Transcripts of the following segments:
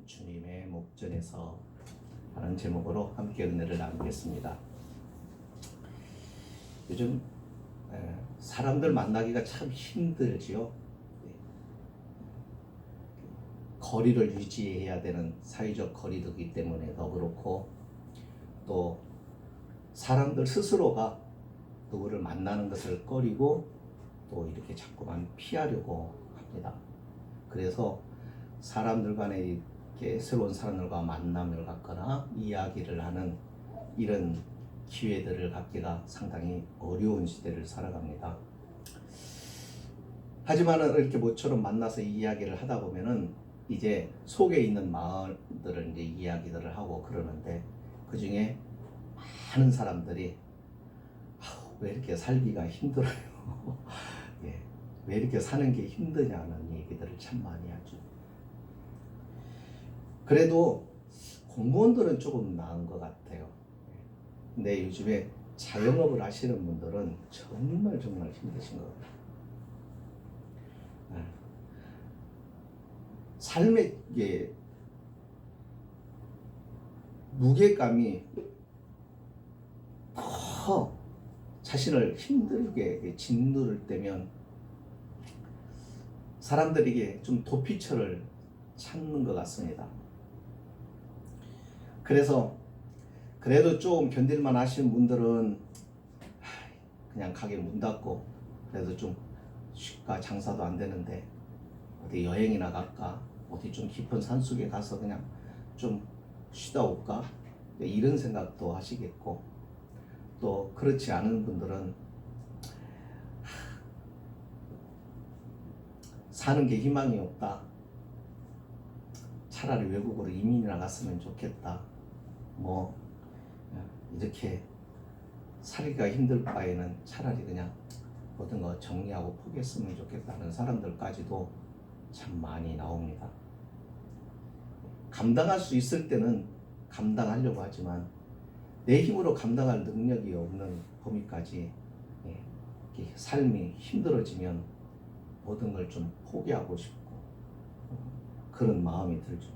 주님의 목전에서 하는 제목으로 함께 은혜를 나누겠습니다. 요즘 사람들 만나기가 참 힘들지요. 거리를 유지해야 되는 사회적 거리두기 때문에 더 그렇고, 또 사람들 스스로가 누구를 만나는 것을 꺼리고 또 이렇게 자꾸만 피하려고 합니다. 그래서 사람들 간에 이렇게 새로운 사람들과 만남을 갖거나 이야기를 하는 이런 기회들을 갖기가 상당히 어려운 시대를 살아갑니다. 하지만 이렇게 모처럼 만나서 이야기를 하다 보면은 이제 속에 있는 마음들을 이제 이야기들을 하고 그러는데, 그 중에 많은 사람들이 왜 이렇게 살기가 힘들어요? 예, 왜 이렇게 사는 게 힘드냐는 얘기들을 참 많이 하죠. 그래도 공무원들은 조금 나은 것 같아요. 근데 요즘에 자영업을 하시는 분들은 정말 힘드신 것 같아요. 삶의 무게감이 커 자신을 힘들게 짓누를 때면 사람들에게 좀 도피처를 찾는 것 같습니다. 그래서 그래도 좀 견딜만 하시는 분들은 그냥 가게 문 닫고, 그래도 좀 시가 장사도 안 되는데 어디 여행이나 갈까, 어디 좀 깊은 산속에 가서 그냥 좀 쉬다 올까, 이런 생각도 하시겠고, 또 그렇지 않은 분들은 사는 게 희망이 없다, 차라리 외국으로 이민이나 갔으면 좋겠다, 뭐 이렇게 살기가 힘들 바에는 차라리 그냥 모든 거 정리하고 포기했으면 좋겠다는 사람들까지도 참 많이 나옵니다. 감당할 수 있을 때는 감당하려고 하지만 내 힘으로 감당할 능력이 없는 범위까지 삶이 힘들어지면 모든 걸 좀 포기하고 싶고 그런 마음이 들죠.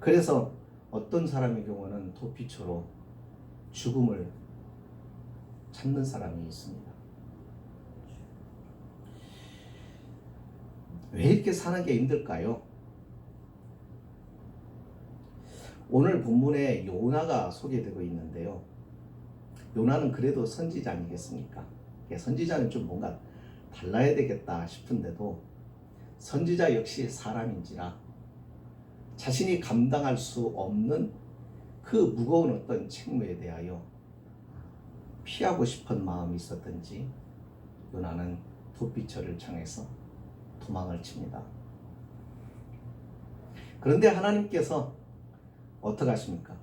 그래서 어떤 사람의 경우는 도피처로 죽음을 찾는 사람이 있습니다. 왜 이렇게 사는 게 힘들까요? 오늘 본문에 요나가 소개되고 있는데요. 요나는 그래도 선지자 아니겠습니까? 선지자는 좀 뭔가 달라야 되겠다 싶은데도 선지자 역시 사람인지라 자신이 감당할 수 없는 그 무거운 어떤 책무에 대하여 피하고 싶은 마음이 있었던지 요나는 도피처를 청해서 도망을 칩니다. 그런데 하나님께서 어떻게 하십니까?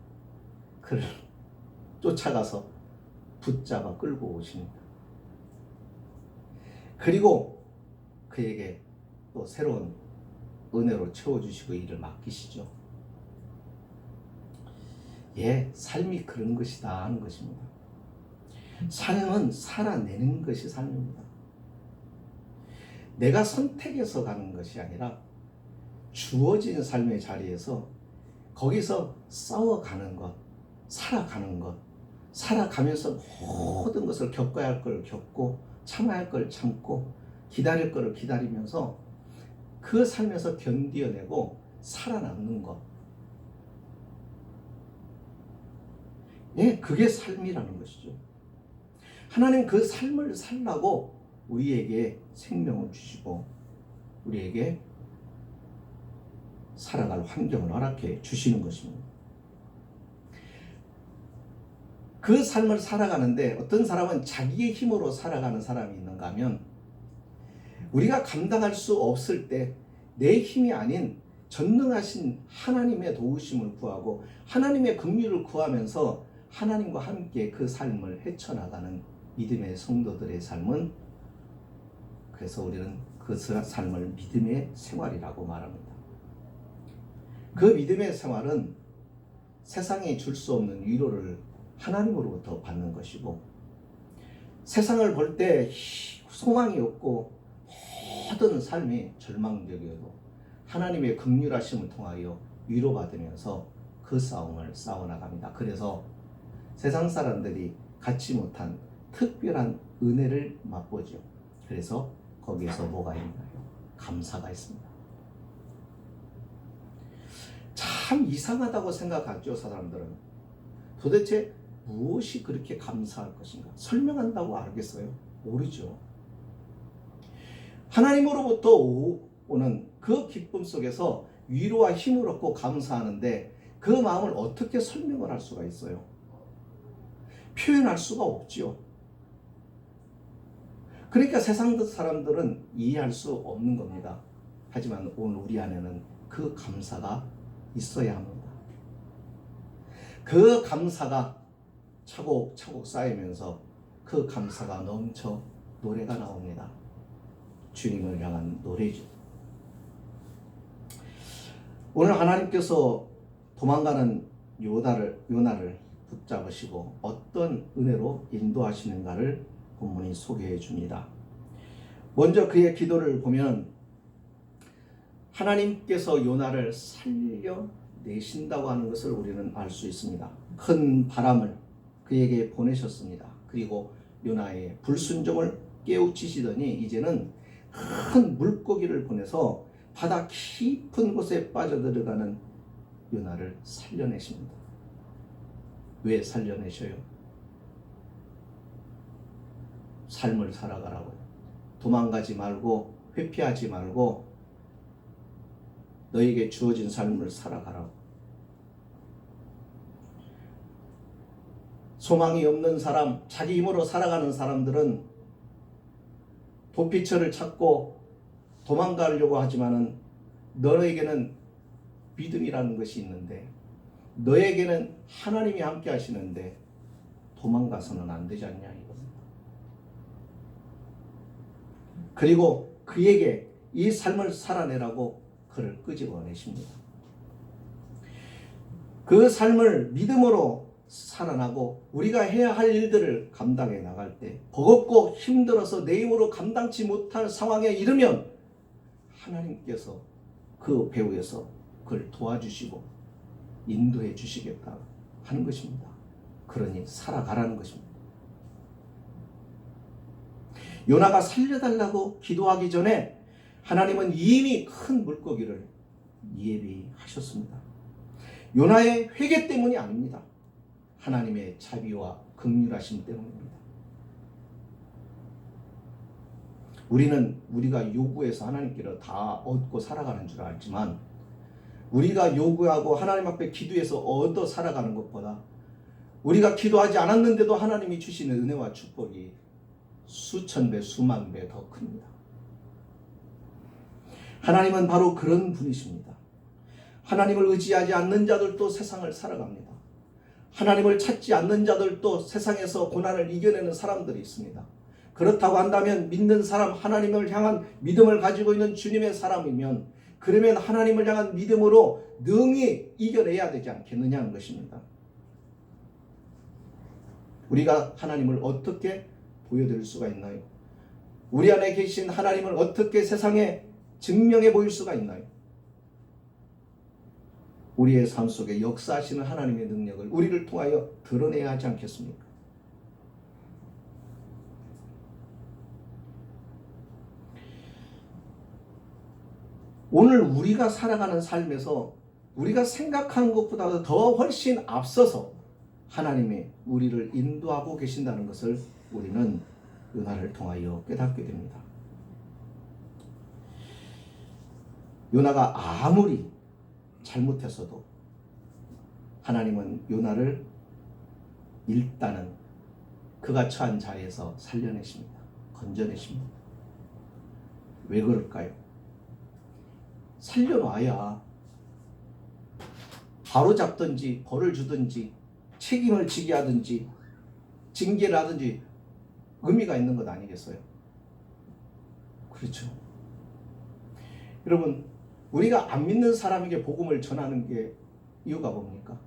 그를 쫓아가서 붙잡아 끌고 오십니다. 그리고 그에게 또 새로운 은혜로 채워주시고 일을 맡기시죠. 삶이 그런 것이다 하는 것입니다. 삶은 살아내는 것이 삶입니다. 내가 선택해서 가는 것이 아니라 주어진 삶의 자리에서 거기서 싸워가는 것, 살아가는 것, 살아가면서 모든 것을 겪어야 할 걸 겪고 참아야 할 걸 참고 기다릴 걸 기다리면서 그 삶에서 견디어내고 살아남는 것, 그게 삶이라는 것이죠. 하나님 그 삶을 살라고 우리에게 생명을 주시고 우리에게 살아갈 환경을 허락해 주시는 것입니다. 그 삶을 살아가는데 어떤 사람은 자기의 힘으로 살아가는 사람이 있는가 하면, 우리가 감당할 수 없을 때 내 힘이 아닌 전능하신 하나님의 도우심을 구하고 하나님의 긍휼을 구하면서 하나님과 함께 그 삶을 헤쳐나가는 믿음의 성도들의 삶은, 그래서 우리는 그 삶을 믿음의 생활이라고 말합니다. 그 믿음의 생활은 세상이 줄 수 없는 위로를 하나님으로부터 받는 것이고, 세상을 볼 때 소망이 없고 모든 삶이 절망적이어도 하나님의 긍휼하심을 통하여 위로받으면서 그 싸움을 싸워나갑니다. 그래서 세상 사람들이 갖지 못한 특별한 은혜를 맛보죠. 그래서 거기에서 뭐가 있나요? 감사가 있습니다. 참 이상하다고 생각하죠, 사람들은. 도대체 무엇이 그렇게 감사할 것인가? 설명한다고 알겠어요? 모르죠. 하나님으로부터 오는 그 기쁨 속에서 위로와 힘을 얻고 감사하는데 그 마음을 어떻게 설명을 할 수가 있어요? 표현할 수가 없지요. 그러니까 세상 사람들은 이해할 수 없는 겁니다. 하지만 오늘 우리 안에는 그 감사가 있어야 합니다. 그 감사가 차곡차곡 쌓이면서 그 감사가 넘쳐 노래가 나옵니다. 주님을 향한 노래죠. 오늘 하나님께서 도망가는 요나를 붙잡으시고 어떤 은혜로 인도하시는가를 본문이 소개해 줍니다. 먼저 그의 기도를 보면 하나님께서 요나를 살려내신다고 하는 것을 우리는 알 수 있습니다. 큰 바람을 그에게 보내셨습니다. 그리고 요나의 불순종을 깨우치시더니 이제는 큰 물고기를 보내서 바다 깊은 곳에 빠져들어가는 요나를 살려내십니다. 왜 살려내셔요? 삶을 살아가라고요. 도망가지 말고 회피하지 말고 너에게 주어진 삶을 살아가라고. 소망이 없는 사람, 자기 힘으로 살아가는 사람들은 도피처를 찾고 도망가려고 하지만은 너에게는 믿음이라는 것이 있는데 너에게는 하나님이 함께 하시는데 도망가서는 안 되지 않냐 이겁니다. 그리고 그에게 이 삶을 살아내라고 그를 끄집어내십니다. 그 삶을 믿음으로 살아나고 우리가 해야 할 일들을 감당해 나갈 때 버겁고 힘들어서 내 힘으로 감당치 못할 상황에 이르면 하나님께서 그 배후에서 그를 도와주시고 인도해 주시겠다 하는 것입니다. 그러니 살아가라는 것입니다. 요나가 살려달라고 기도하기 전에 하나님은 이미 큰 물고기를 예비하셨습니다. 요나의 회개 때문이 아닙니다. 하나님의 자비와 긍휼하심 때문입니다. 우리는 우리가 요구해서 하나님께로 다 얻고 살아가는 줄 알지만 우리가 요구하고 하나님 앞에 기도해서 얻어 살아가는 것보다 우리가 기도하지 않았는데도 하나님이 주시는 은혜와 축복이 수천 배, 수만 배 더 큽니다. 하나님은 바로 그런 분이십니다. 하나님을 의지하지 않는 자들도 세상을 살아갑니다. 하나님을 찾지 않는 자들도 세상에서 고난을 이겨내는 사람들이 있습니다. 그렇다고 한다면 믿는 사람, 하나님을 향한 믿음을 가지고 있는 주님의 사람이면 그러면 하나님을 향한 믿음으로 능히 이겨내야 되지 않겠느냐는 것입니다. 우리가 하나님을 어떻게 보여드릴 수가 있나요? 우리 안에 계신 하나님을 어떻게 세상에 증명해 보일 수가 있나요? 우리의 삶 속에 역사하시는 하나님의 능력을 우리를 통하여 드러내야 하지 않겠습니까? 오늘 우리가 살아가는 삶에서 우리가 생각하는 것보다 더 훨씬 앞서서 하나님이 우리를 인도하고 계신다는 것을 우리는 요나를 통하여 깨닫게 됩니다. 요나가 아무리 잘못했어도 하나님은 요나를 일단은 그가 처한 자리에서 살려내십니다. 건져내십니다. 왜 그럴까요? 살려놔야 바로 잡든지 벌을 주든지 책임을 지게 하든지 징계를 하든지 의미가 있는 것 아니겠어요? 그렇죠. 여러분, 우리가 안 믿는 사람에게 복음을 전하는 게 이유가 뭡니까?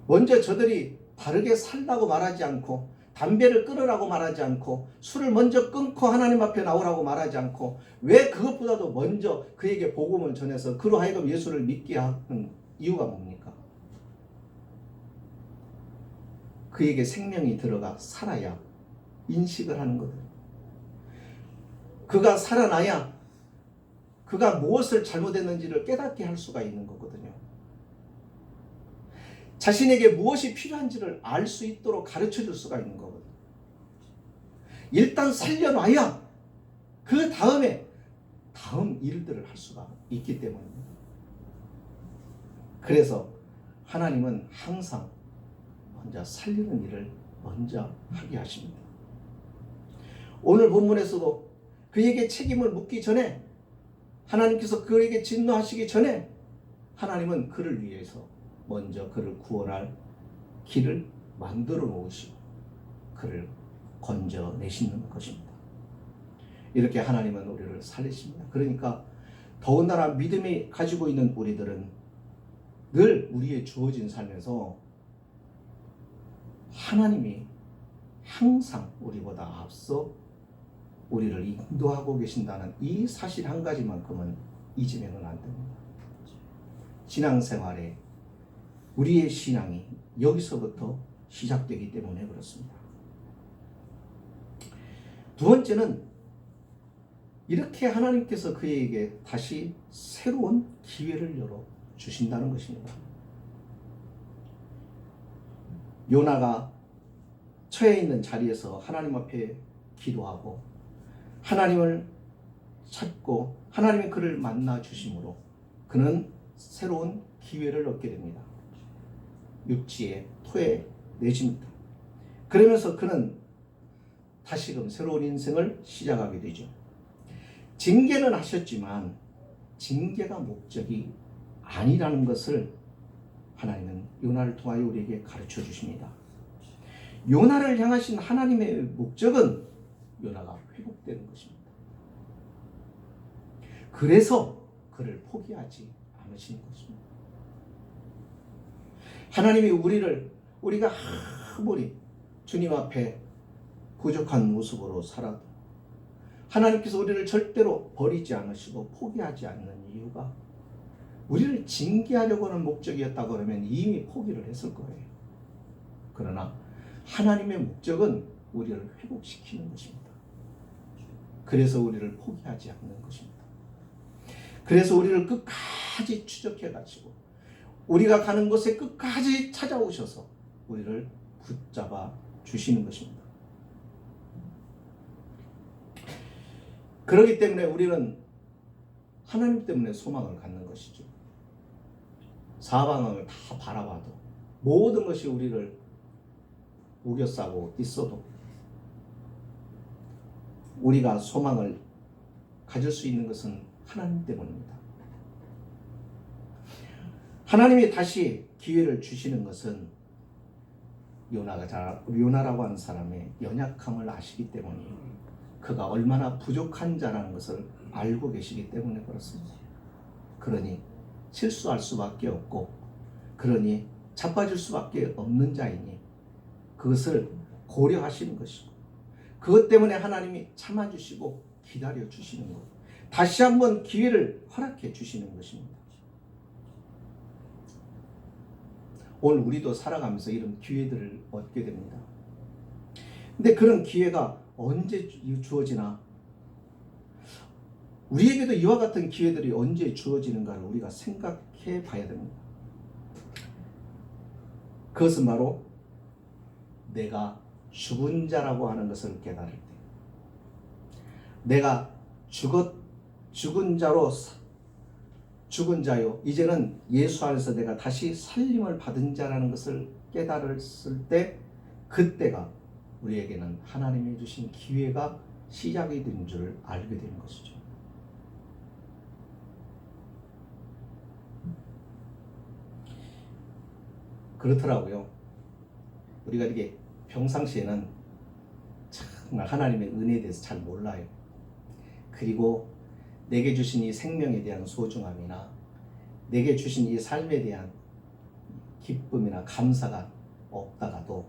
먼저 저들이 바르게 살라고 말하지 않고 담배를 끊으라고 말하지 않고 술을 먼저 끊고 하나님 앞에 나오라고 말하지 않고 왜 그것보다도 먼저 그에게 복음을 전해서 그로 하여금 예수를 믿게 하는 이유가 뭡니까? 그에게 생명이 들어가 살아야 인식을 하는 거든. 그가 살아나야 그가 무엇을 잘못했는지를 깨닫게 할 수가 있는 거거든요. 자신에게 무엇이 필요한지를 알 수 있도록 가르쳐 줄 수가 있는 거거든요. 일단 살려놔야 그 다음에 다음 일들을 할 수가 있기 때문입니다. 그래서 하나님은 항상 먼저 살리는 일을 먼저 하게 하십니다. 오늘 본문에서도 그에게 책임을 묻기 전에 하나님께서 그에게 진노하시기 전에 하나님은 그를 위해서 먼저 그를 구원할 길을 만들어 놓으시고 그를 건져내시는 것입니다. 이렇게 하나님은 우리를 살리십니다. 그러니까 더군다나 믿음이 가지고 있는 우리들은 늘 우리의 주어진 삶에서 하나님이 항상 우리보다 앞서 우리를 인도하고 계신다는 이 사실 한 가지만큼은 잊으면 안 됩니다. 신앙생활에 우리의 신앙이 여기서부터 시작되기 때문에 그렇습니다. 두 번째는 이렇게 하나님께서 그에게 다시 새로운 기회를 열어 주신다는 것입니다. 요나가 처해 있는 자리에서 하나님 앞에 기도하고 하나님을 찾고 하나님이 그를 만나 주심으로 그는 새로운 기회를 얻게 됩니다. 육지에 토해 내집니다. 그러면서 그는 다시금 새로운 인생을 시작하게 되죠. 징계는 하셨지만 징계가 목적이 아니라는 것을 하나님은 요나를 통하여 우리에게 가르쳐 주십니다. 요나를 향하신 하나님의 목적은 요나가 회복되는 것입니다. 그래서 그를 포기하지 않으시는 것입니다. 하나님이 우리가 아무리 주님 앞에 부족한 모습으로 살아도 하나님께서 우리를 절대로 버리지 않으시고 포기하지 않는 이유가 우리를 징계하려고 하는 목적이었다고 그러면 이미 포기를 했을 거예요. 그러나 하나님의 목적은 우리를 회복시키는 것입니다. 그래서 우리를 포기하지 않는 것입니다. 그래서 우리를 끝까지 추적해 가지고 우리가 가는 곳에 끝까지 찾아오셔서 우리를 붙잡아 주시는 것입니다. 그렇기 때문에 우리는 하나님 때문에 소망을 갖는 것이죠. 사방을 다 바라봐도 모든 것이 우리를 우겨싸고 있어도 우리가 소망을 가질 수 있는 것은 하나님 때문입니다. 하나님이 다시 기회를 주시는 것은 요나라고 하는 사람의 연약함을 아시기 때문이에요. 그가 얼마나 부족한 자라는 것을 알고 계시기 때문에 그렇습니다. 그러니 실수할 수밖에 없고 그러니 자빠질 수밖에 없는 자이니 그것을 고려하시는 것이고 그것 때문에 하나님이 참아주시고 기다려주시는 것, 다시 한번 기회를 허락해 주시는 것입니다. 오늘 우리도 살아가면서 이런 기회들을 얻게 됩니다. 근데 그런 기회가 언제 주어지나? 우리에게도 이와 같은 기회들이 언제 주어지는가를 우리가 생각해 봐야 됩니다. 그것은 바로 내가 죽은 자라고 하는 것을 깨달을 때, 내가 죽은 자요 이제는 예수 안에서 내가 다시 살림을 받은 자라는 것을 깨달았을 때, 그때가 우리에게는 하나님이 주신 기회가 시작이 된 줄 알게 되는 것이죠. 그렇더라고요. 우리가 이렇게 평상시에는 정말 하나님의 은혜에 대해서 잘 몰라요. 그리고 내게 주신 이 생명에 대한 소중함이나 내게 주신 이 삶에 대한 기쁨이나 감사가 없다가도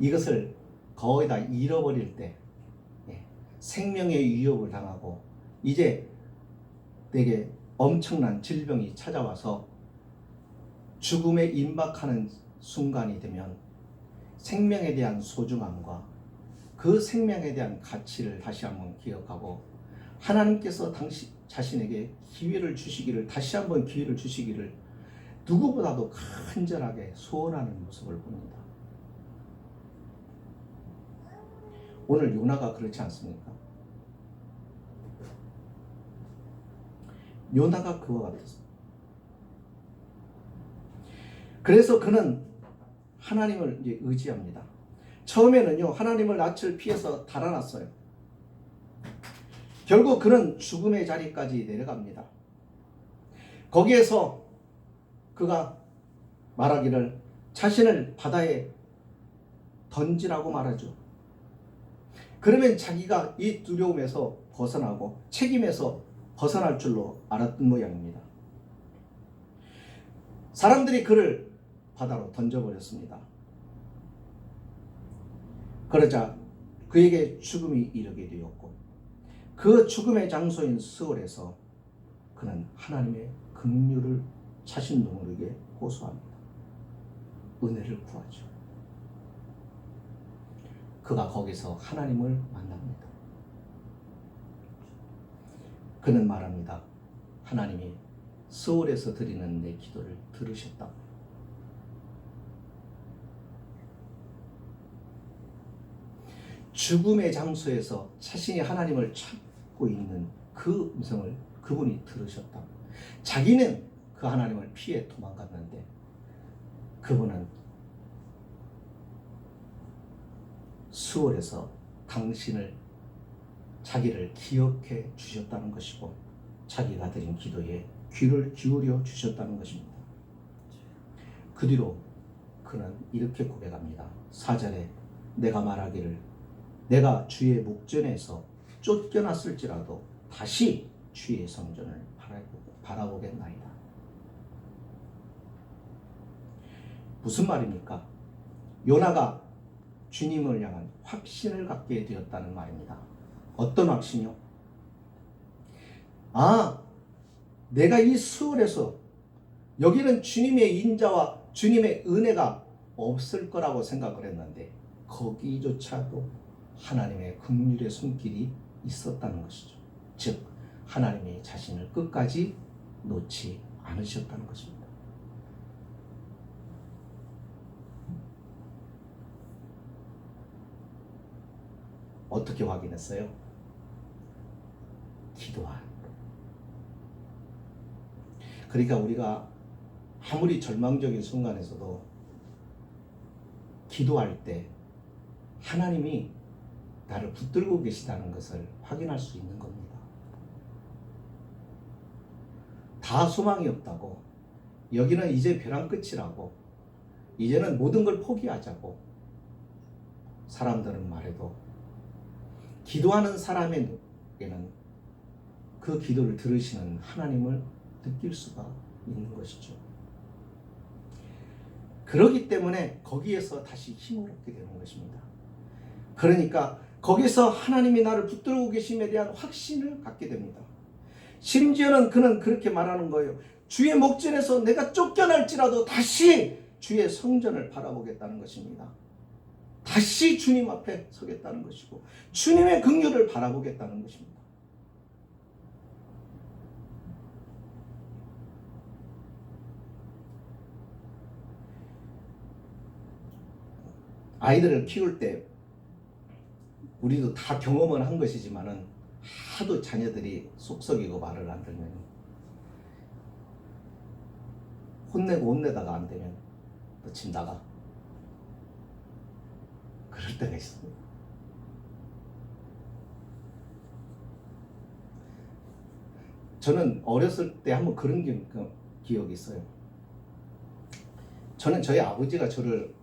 이것을 거의 다 잃어버릴 때 생명의 위협을 당하고 이제 내게 엄청난 질병이 찾아와서 죽음에 임박하는 순간이 되면 생명에 대한 소중함과 그 생명에 대한 가치를 다시 한번 기억하고 하나님께서 자신에게 기회를 주시기를, 다시 한번 기회를 주시기를 누구보다도 간절하게 소원하는 모습을 봅니다. 오늘 요나가 그렇지 않습니까? 요나가 그와 같았습니다. 그래서 그는 하나님을 이제 의지합니다. 처음에는요, 하나님을 낯을 피해서 달아났어요. 결국 그는 죽음의 자리까지 내려갑니다. 거기에서 그가 말하기를 자신을 바다에 던지라고 말하죠. 그러면 자기가 이 두려움에서 벗어나고 책임에서 벗어날 줄로 알았던 모양입니다. 사람들이 그를 바다로 던져버렸습니다. 그러자 그에게 죽음이 이르게 되었고 그 죽음의 장소인 스올에서 그는 하나님의 긍휼을 자신 모르게 호소합니다. 은혜를 구하죠. 그가 거기서 하나님을 만납니다. 그는 말합니다. 하나님이 스올에서 드리는 내 기도를 들으셨다고. 죽음의 장소에서 자신이 하나님을 찾고 있는 그 음성을 그분이 들으셨다. 자기는 그 하나님을 피해 도망갔는데 그분은 수월에서 자기를 기억해 주셨다는 것이고 자기가 드린 기도에 귀를 기울여 주셨다는 것입니다. 그 뒤로 그는 이렇게 고백합니다. 4절에 내가 말하기를 내가 주의 목전에서 쫓겨났을지라도 다시 주의 성전을 바라보겠나이다. 무슨 말입니까? 요나가 주님을 향한 확신을 갖게 되었다는 말입니다. 어떤 확신이요? 내가 이 수월에서 여기는 주님의 인자와 주님의 은혜가 없을 거라고 생각을 했는데 거기조차도 하나님의 긍휼의 손길이 있었다는 것이죠. 즉 하나님이 자신을 끝까지 놓지 않으셨다는 것입니다. 어떻게 확인했어요? 기도함으로. 그러니까 우리가 아무리 절망적인 순간에서도 기도할 때 하나님이 나를 붙들고 계시다는 것을 확인할 수 있는 겁니다. 다 소망이 없다고, 여기는 이제 벼랑 끝이라고, 이제는 모든 걸 포기하자고 사람들은 말해도 기도하는 사람에게는 그 기도를 들으시는 하나님을 느낄 수가 있는 것이죠. 그렇기 때문에 거기에서 다시 힘을 얻게 되는 것입니다. 그러니까 거기서 하나님이 나를 붙들고 계심에 대한 확신을 갖게 됩니다. 심지어는 그는 그렇게 말하는 거예요. 주의 목전에서 내가 쫓겨날지라도 다시 주의 성전을 바라보겠다는 것입니다. 다시 주님 앞에 서겠다는 것이고 주님의 긍휼을 바라보겠다는 것입니다. 아이들을 키울 때 우리도 다 경험을 한 것이지만은 하도 자녀들이 속썩이고 말을 안 들면 혼내다가 안 되면 너 집 나가. 그럴 때가 있습니다. 저는 어렸을 때 한번 그런 기억이 있어요. 저는 저희 아버지가 저를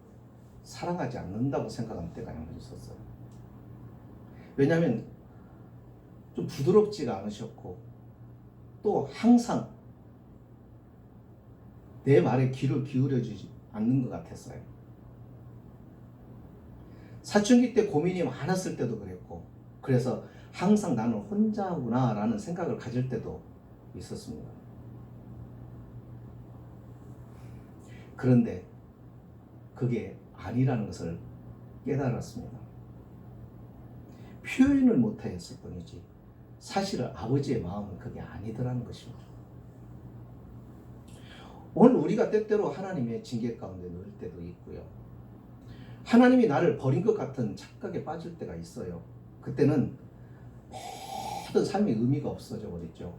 사랑하지 않는다고 생각하는 때가 한번 있었어요. 왜냐하면 좀 부드럽지가 않으셨고 또 항상 내 말에 귀를 기울여 주지 않는 것 같았어요. 사춘기 때 고민이 많았을 때도 그랬고, 그래서 항상 나는 혼자구나 라는 생각을 가질 때도 있었습니다. 그런데 그게 아니라는 것을 깨달았습니다. 표현을 못했을 뿐이지 사실은 아버지의 마음은 그게 아니더라는 것입니다. 오늘 우리가 때때로 하나님의 징계 가운데 놓일 때도 있고요. 하나님이 나를 버린 것 같은 착각에 빠질 때가 있어요. 그때는 모든 삶의 의미가 없어져 버리죠.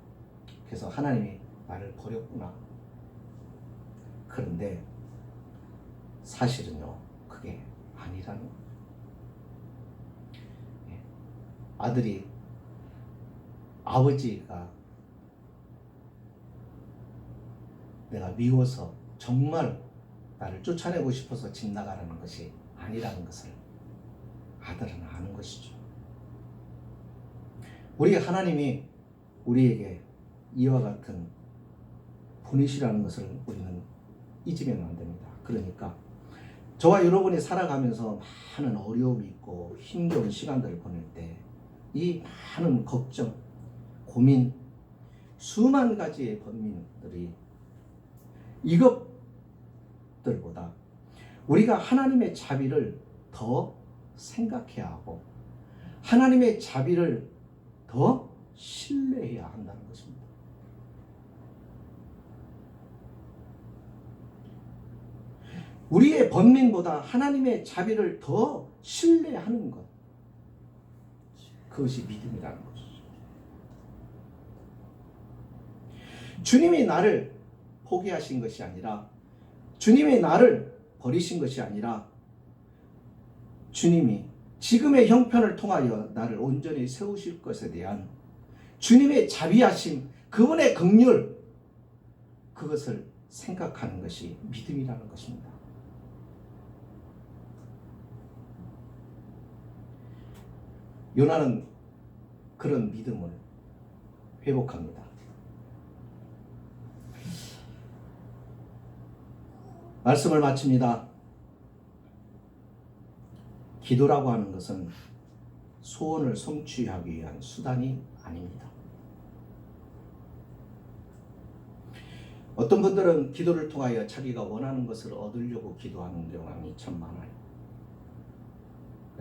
그래서 하나님이 나를 버렸구나. 그런데 사실은요, 그게 아니라는 거예요. 아들이 아버지가 내가 미워서 정말 나를 쫓아내고 싶어서 집 나가라는 것이 아니라는 것을 아들은 아는 것이죠. 우리 하나님이 우리에게 이와 같은 분이시라는 것을 우리는 잊으면 안 됩니다. 그러니까 저와 여러분이 살아가면서 많은 어려움이 있고 힘겨운 시간들을 보낼 때 이 많은 걱정, 고민, 수만 가지의 번민들이 이것들보다 우리가 하나님의 자비를 더 생각해야 하고 하나님의 자비를 더 신뢰해야 한다는 것입니다. 우리의 번민보다 하나님의 자비를 더 신뢰하는 것, 그것이 믿음이라는 것이죠. 주님이 나를 포기하신 것이 아니라, 주님이 나를 버리신 것이 아니라, 주님이 지금의 형편을 통하여 나를 온전히 세우실 것에 대한 주님의 자비하심, 그분의 긍휼, 그것을 생각하는 것이 믿음이라는 것입니다. 요나는 그런 믿음을 회복합니다. 말씀을 마칩니다. 기도라고 하는 것은 소원을 성취하기 위한 수단이 아닙니다. 어떤 분들은 기도를 통하여 자기가 원하는 것을 얻으려고 기도하는 경향이 참 많아요.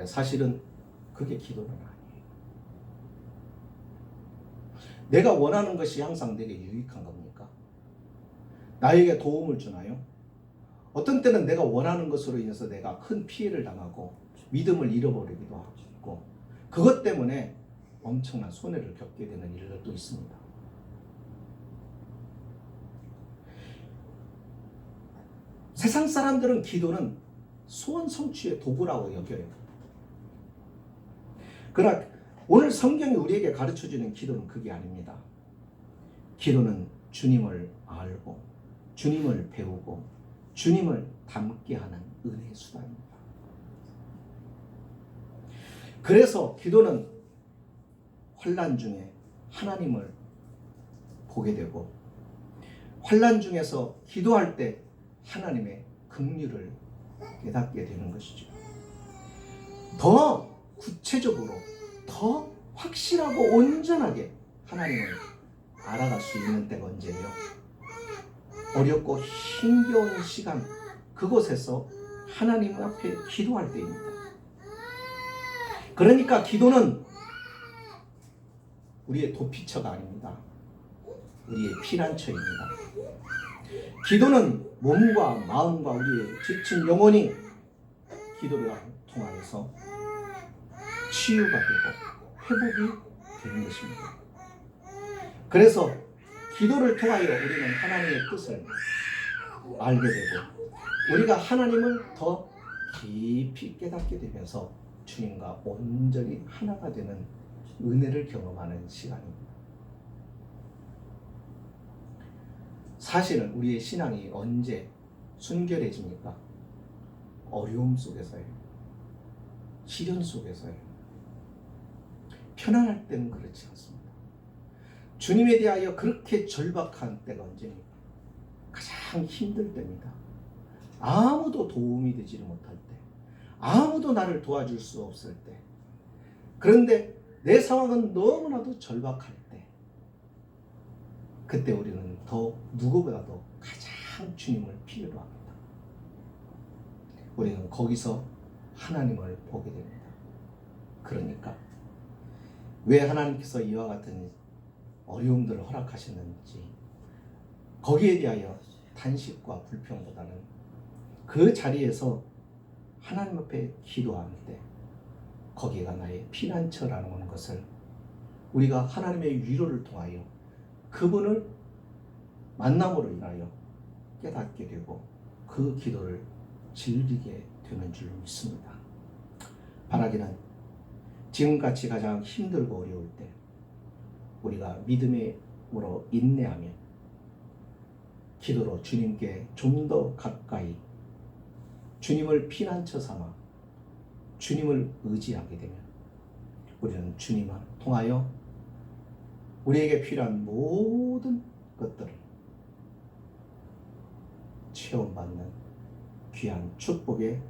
사실은 그게 기도는 아니에요. 내가 원하는 것이 항상 내게 유익한 겁니까? 나에게 도움을 주나요? 어떤 때는 내가 원하는 것으로 인해서 내가 큰 피해를 당하고 믿음을 잃어버리기도 하고 그것 때문에 엄청난 손해를 겪게 되는 일들도 있습니다. 세상 사람들은 기도는 소원 성취의 도구라고 여겨요. 그러나 오늘 성경이 우리에게 가르쳐주는 기도는 그게 아닙니다. 기도는 주님을 알고 주님을 배우고 주님을 닮게 하는 은혜의 수단입니다. 그래서 기도는 환난 중에 하나님을 보게 되고 환난 중에서 기도할 때 하나님의 긍휼을 깨닫게 되는 것이죠. 더 구체적으로 더 확실하고 온전하게 하나님을 알아갈 수 있는 때가 언제예요? 어렵고 힘겨운 시간, 그곳에서 하나님 앞에 기도할 때입니다. 그러니까 기도는 우리의 도피처가 아닙니다. 우리의 피난처입니다. 기도는 몸과 마음과 우리의 지친 영혼이 기도를 통하여서 치유가 되고 회복이 되는 것입니다. 그래서 기도를 통하여 우리는 하나님의 뜻을 알게 되고 우리가 하나님을 더 깊이 깨닫게 되면서 주님과 온전히 하나가 되는 은혜를 경험하는 시간입니다. 사실은 우리의 신앙이 언제 순결해집니까? 어려움 속에서예요. 시련 속에서예요. 편안할 때는 그렇지 않습니다. 주님에 대하여 그렇게 절박한 때가 언제입니까? 가장 힘들 때입니다. 아무도 도움이 되지를 못할 때, 아무도 나를 도와줄 수 없을 때, 그런데 내 상황은 너무나도 절박할 때, 그때 우리는 더 누구보다도 가장 주님을 필요로 합니다. 우리는 거기서 하나님을 보게 됩니다. 그러니까 왜 하나님께서 이와 같은 어려움들을 허락하셨는지, 거기에 대하여 탄식과 불평보다는 그 자리에서 하나님 앞에 기도하는 때 거기가 나의 피난처라는 것을 우리가 하나님의 위로를 통하여 그분을 만남으로 인하여 깨닫게 되고 그 기도를 즐기게 되는 줄 믿습니다. 바라기는 지금같이 가장 힘들고 어려울 때 우리가 믿음으로 인내하며 기도로 주님께 좀 더 가까이 주님을 피난처 삼아 주님을 의지하게 되면 우리는 주님을 통하여 우리에게 필요한 모든 것들을 체험받는 귀한 축복의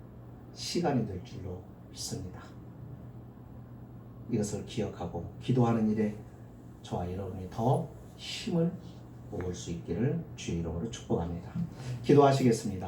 시간이 될 줄로 믿습니다. 이것을 기억하고 기도하는 일에 저와 여러분이 더 힘을 모을 수 있기를 주의 이름으로 축복합니다. 기도하시겠습니다.